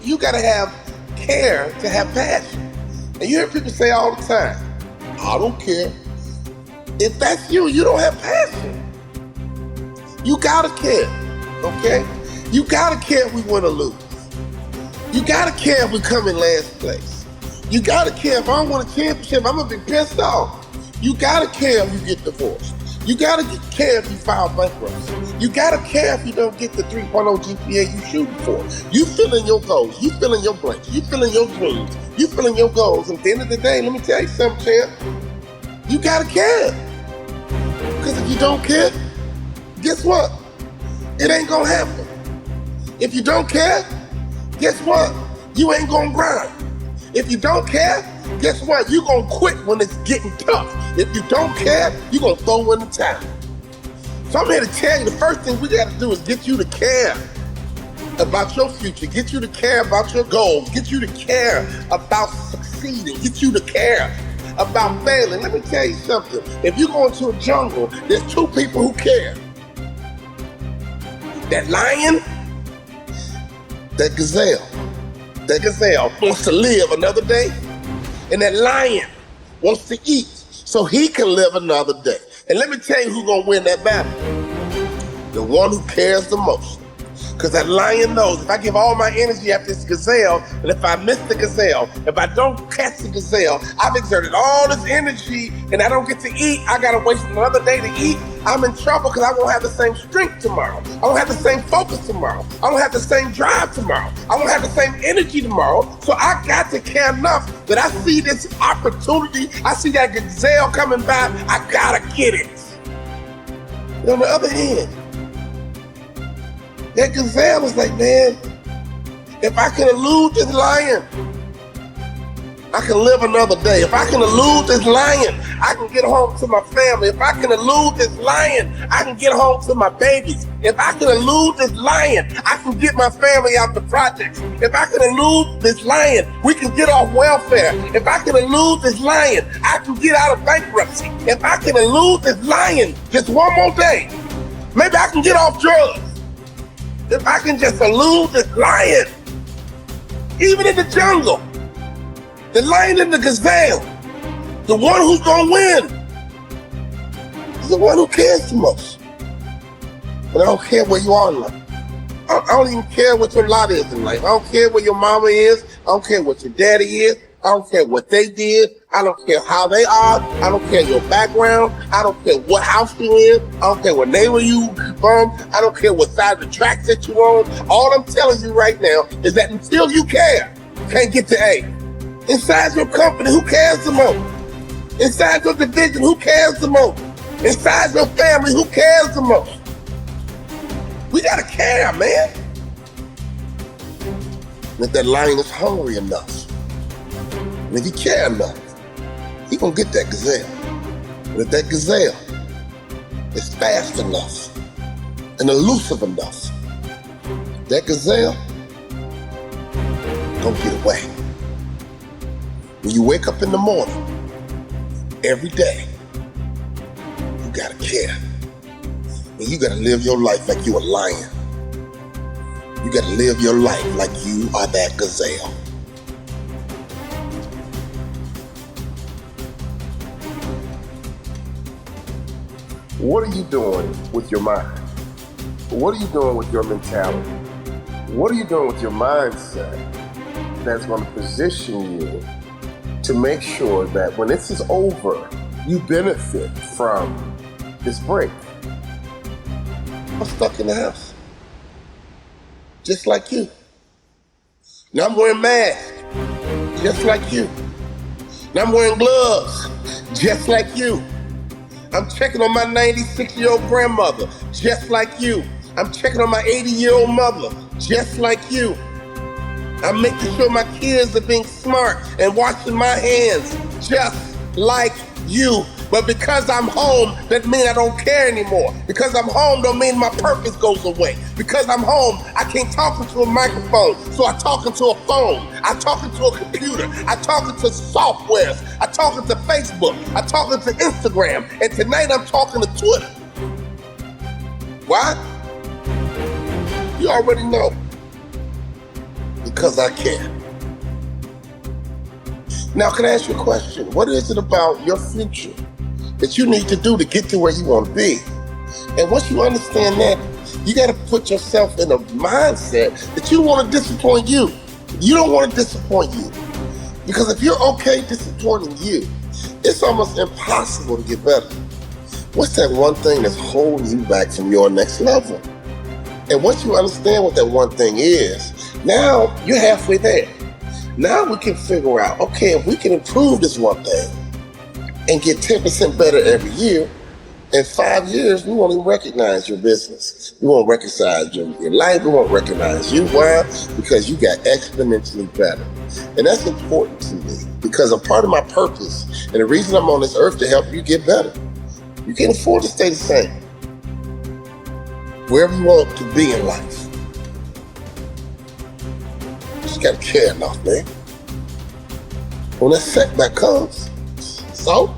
You gotta have care to have passion. And you hear people say all the time, I don't care. If that's you, you don't have passion. You gotta care, okay? You gotta care if we win or lose. You gotta care if we come in last place. You gotta care if I don't win a championship, I'm gonna be pissed off. You gotta care if you get divorced. You gotta care if you file bankruptcy. You gotta care if you don't get the 3.0 GPA you shooting for. You fill in your goals, you fill in your blanks, you fill in your dreams, you fill in your goals. And at the end of the day, let me tell you something, champ. You gotta care. Because if you don't care, guess what? It ain't gonna happen. If you don't care, guess what? You ain't gonna grind. If you don't care, guess what? You gonna quit when it's getting tough. If you don't care, you gonna throw in the towel. So I'm here to tell you, the first thing we gotta do is get you to care about your future, get you to care about your goals, get you to care about succeeding, get you to care about failing. Let me tell you something. If you go into a jungle, there's two people who care. That lion, that gazelle. That gazelle wants to live another day, and that lion wants to eat so he can live another day. And let me tell you who's gonna win that battle. The one who cares the most. Because that lion knows if I give all my energy after this gazelle, and if I miss the gazelle, if I don't catch the gazelle, I've exerted all this energy and I don't get to eat, I gotta waste another day to eat, I'm in trouble because I won't have the same strength tomorrow. I won't have the same focus tomorrow. I won't have the same drive tomorrow. I won't have the same energy tomorrow. So I got to care enough that I see this opportunity, I see that gazelle coming by, I gotta get it. And on the other hand, that gazelle was like, man, if I can elude this lion, I can live another day. If I can elude this lion, I can get home to my family. If I can elude this lion, I can get home to my babies. If I can elude this lion, I can get my family out the projects. If I can elude this lion, we can get off welfare. If I can elude this lion, I can get out of bankruptcy. If I can elude this lion just one more day, maybe I can get off drugs. If I can just elude this lion, even in the jungle, the lion and the gazelle, the one who's gonna win is the one who cares the most. But I don't care where you are in life. I don't even care what your lot is in life. I don't care where your mama is. I don't care what your daddy is. I don't care what they did. I don't care how they are. I don't care your background. I don't care what house you in. I don't care what neighbor you from. I don't care what side of the tracks that you on. All I'm telling you right now is that until you care, you can't get to A. Inside your company, who cares the most? Inside your division, who cares the most? Inside your family, who cares the most? We gotta care, man. And if that lion is hungry enough, and if he care enough, he gonna get that gazelle. And if that gazelle is fast enough and elusive enough, that gazelle gonna get away. When you wake up in the morning, every day, you gotta care. And you gotta live your life like you a lion. You gotta live your life like you are that gazelle. What are you doing with your mind? What are you doing with your mentality? What are you doing with your mindset that's going to position you to make sure that when this is over, you benefit from this break? I'm stuck in the house, just like you. Now I'm wearing masks, just like you. Now I'm wearing gloves, just like you. I'm checking on my 96-year-old grandmother, just like you. I'm checking on my 80-year-old mother, just like you. I'm making sure my kids are being smart and washing my hands, just like you. But because I'm home, that means I don't care anymore. Because I'm home don't mean my purpose goes away. Because I'm home, I can't talk into a microphone, so I talk into a phone. I talk into a computer. I talk into softwares. I talk into Facebook. I talk into Instagram. And tonight I'm talking to Twitter. Why? You You already know. Because I care. Now, can I ask you a question? What is it about your future that you need to do to get to where you want to be? And once you understand that, you got to put yourself in a mindset that you want to disappoint you. You don't want to disappoint you. Because if you're okay disappointing you, it's almost impossible to get better. What's that one thing that's holding you back from your next level? And once you understand what that one thing is, now you're halfway there. Now we can figure out, okay, if we can improve this one thing and get 10% better every year, in 5 years, we won't even recognize your business. We won't recognize your life. We won't recognize you. Why? Because you got exponentially better. And that's important to me because a part of my purpose and the reason I'm on this earth to help you get better. You can't afford to stay the same. Wherever you want to be in life. You just gotta care enough, man. When that setback comes, so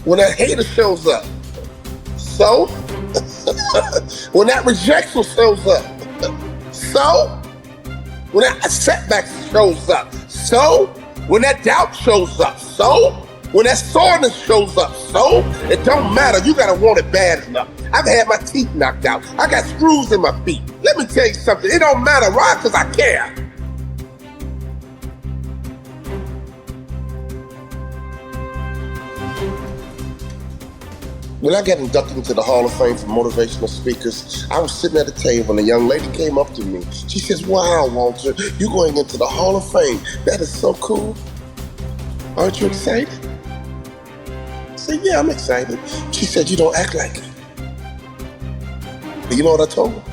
when that hater shows up, so when that rejection shows up, so when that setback shows up, so when that doubt shows up, so when that soreness shows up, so it don't matter. You gotta want it bad enough. I've had my teeth knocked out. I got screws in my feet. Let me tell you something. It don't matter. Why? Because I care. When I got inducted into the Hall of Fame for motivational speakers, I was sitting at the table and a young lady came up to me. She says, "Wow, Walter, you're going into the Hall of Fame. That is so cool. Aren't you excited?" I said, "Yeah, I'm excited." She said, "You don't act like it." But you know what I told her?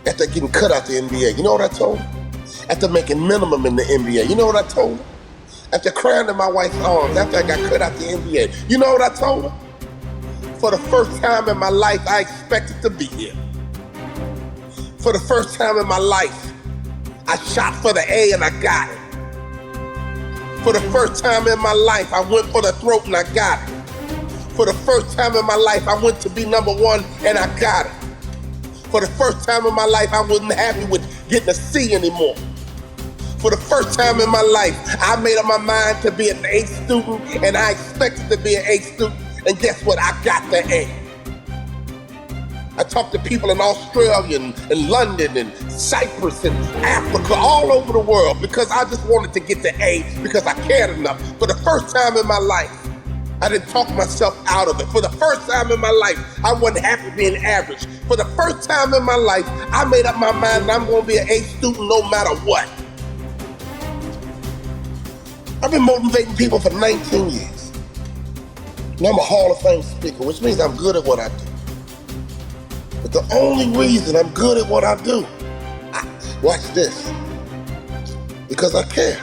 After getting cut out the NBA, you know what I told her? After making minimum in the NBA, you know what I told her? After crying in my wife's arms, after I got cut out the NBA, you know what I told her? For the first time in my life, I expected to be here. For the first time in my life, I shot for the A and I got it. For the first time in my life, I went for the throat and I got it. For the first time in my life, I went to be number one and I got it. For the first time in my life, I wasn't happy with getting a C anymore. For the first time in my life, I made up my mind to be an A student and I expected to be an A student. And guess what? I got the A. I talked to people in Australia and London and Cyprus and Africa, all over the world because I just wanted to get the A because I cared enough. For the first time in my life, I didn't talk myself out of it. For the first time in my life, I wasn't happy being average. For the first time in my life, I made up my mind that I'm going to be an A student no matter what. I've been motivating people for 19 years. Now I'm a Hall of Fame speaker, which means I'm good at what I do. But the only reason I'm good at what I do, watch this, because I care.